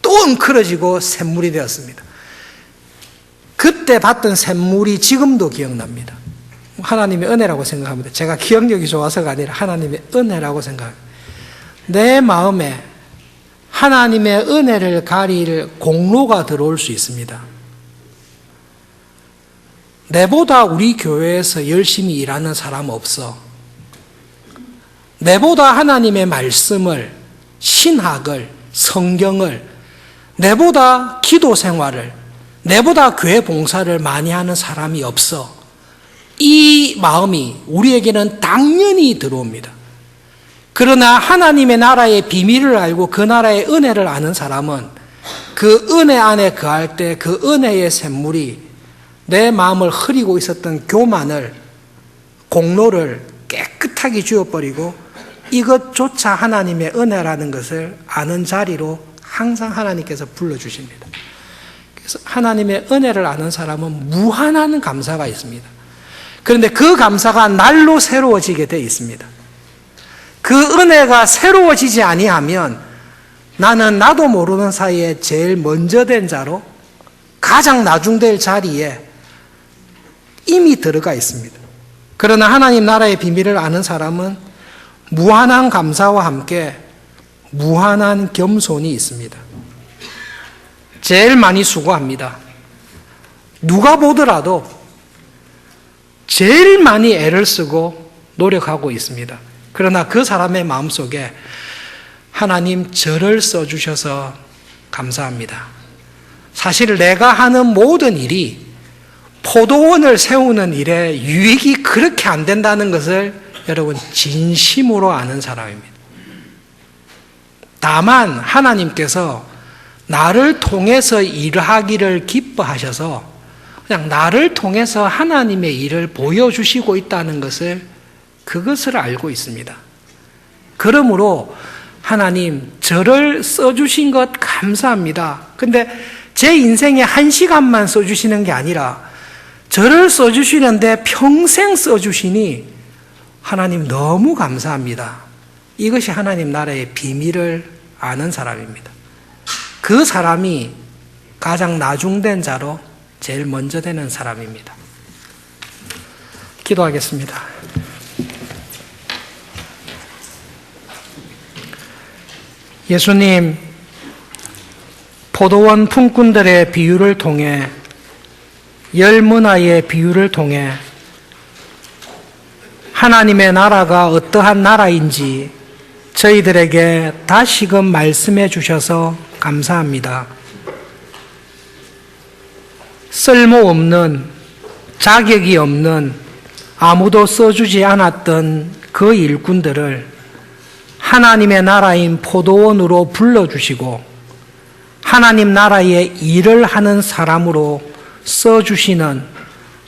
또 엉클어지고 샘물이 되었습니다. 그때 봤던 샘물이 지금도 기억납니다. 하나님의 은혜라고 생각합니다. 제가 기억력이 좋아서가 아니라 하나님의 은혜라고 생각합니다. 내 마음에 하나님의 은혜를 가릴 공로가 들어올 수 있습니다. 내보다 우리 교회에서 열심히 일하는 사람 없어. 내보다 하나님의 말씀을, 신학을, 성경을, 내보다 기도 생활을, 내보다 교회 봉사를 많이 하는 사람이 없어. 이 마음이 우리에게는 당연히 들어옵니다. 그러나 하나님의 나라의 비밀을 알고 그 나라의 은혜를 아는 사람은 그 은혜 안에 거할 때 그 은혜의 샘물이 내 마음을 흐리고 있었던 교만을, 공로를 깨끗하게 지워버리고 이것조차 하나님의 은혜라는 것을 아는 자리로 항상 하나님께서 불러주십니다. 그래서 하나님의 은혜를 아는 사람은 무한한 감사가 있습니다. 그런데 그 감사가 날로 새로워지게 되어 있습니다. 그 은혜가 새로워지지 아니하면 나는 나도 모르는 사이에 제일 먼저 된 자로 가장 나중될 자리에 이미 들어가 있습니다. 그러나 하나님 나라의 비밀을 아는 사람은 무한한 감사와 함께 무한한 겸손이 있습니다. 제일 많이 수고합니다. 누가 보더라도 제일 많이 애를 쓰고 노력하고 있습니다. 그러나 그 사람의 마음속에 하나님 저를 써주셔서 감사합니다. 사실 내가 하는 모든 일이 포도원을 세우는 일에 유익이 그렇게 안 된다는 것을 여러분 진심으로 아는 사람입니다. 다만 하나님께서 나를 통해서 일하기를 기뻐하셔서 그냥 나를 통해서 하나님의 일을 보여주시고 있다는 것을 그것을 알고 있습니다. 그러므로 하나님 저를 써주신 것 감사합니다. 근데 제 인생에 1시간만 써주시는 게 아니라 저를 써주시는데 평생 써주시니 하나님 너무 감사합니다. 이것이 하나님 나라의 비밀을 아는 사람입니다. 그 사람이 가장 나중된 자로 제일 먼저 되는 사람입니다. 기도하겠습니다. 예수님, 포도원 품꾼들의 비유를 통해 열문화의 비유를 통해 하나님의 나라가 어떠한 나라인지 저희들에게 다시금 말씀해 주셔서 감사합니다. 쓸모없는, 자격이 없는, 아무도 써주지 않았던 그 일꾼들을 하나님의 나라인 포도원으로 불러주시고 하나님 나라의 일을 하는 사람으로 써주시는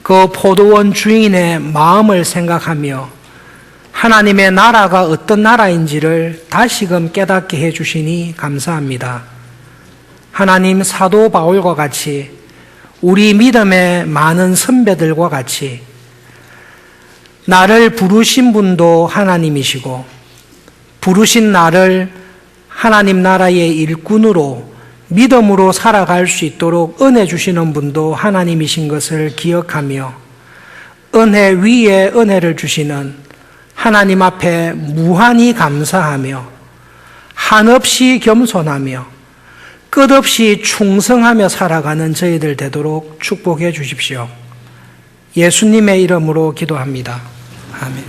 그 포도원 주인의 마음을 생각하며 하나님의 나라가 어떤 나라인지를 다시금 깨닫게 해주시니 감사합니다. 하나님 사도 바울과 같이 우리 믿음의 많은 선배들과 같이 나를 부르신 분도 하나님이시고 부르신 나를 하나님 나라의 일꾼으로 믿음으로 살아갈 수 있도록 은혜 주시는 분도 하나님이신 것을 기억하며 은혜 위에 은혜를 주시는 하나님 앞에 무한히 감사하며 한없이 겸손하며 끝없이 충성하며 살아가는 저희들 되도록 축복해 주십시오. 예수님의 이름으로 기도합니다. 아멘.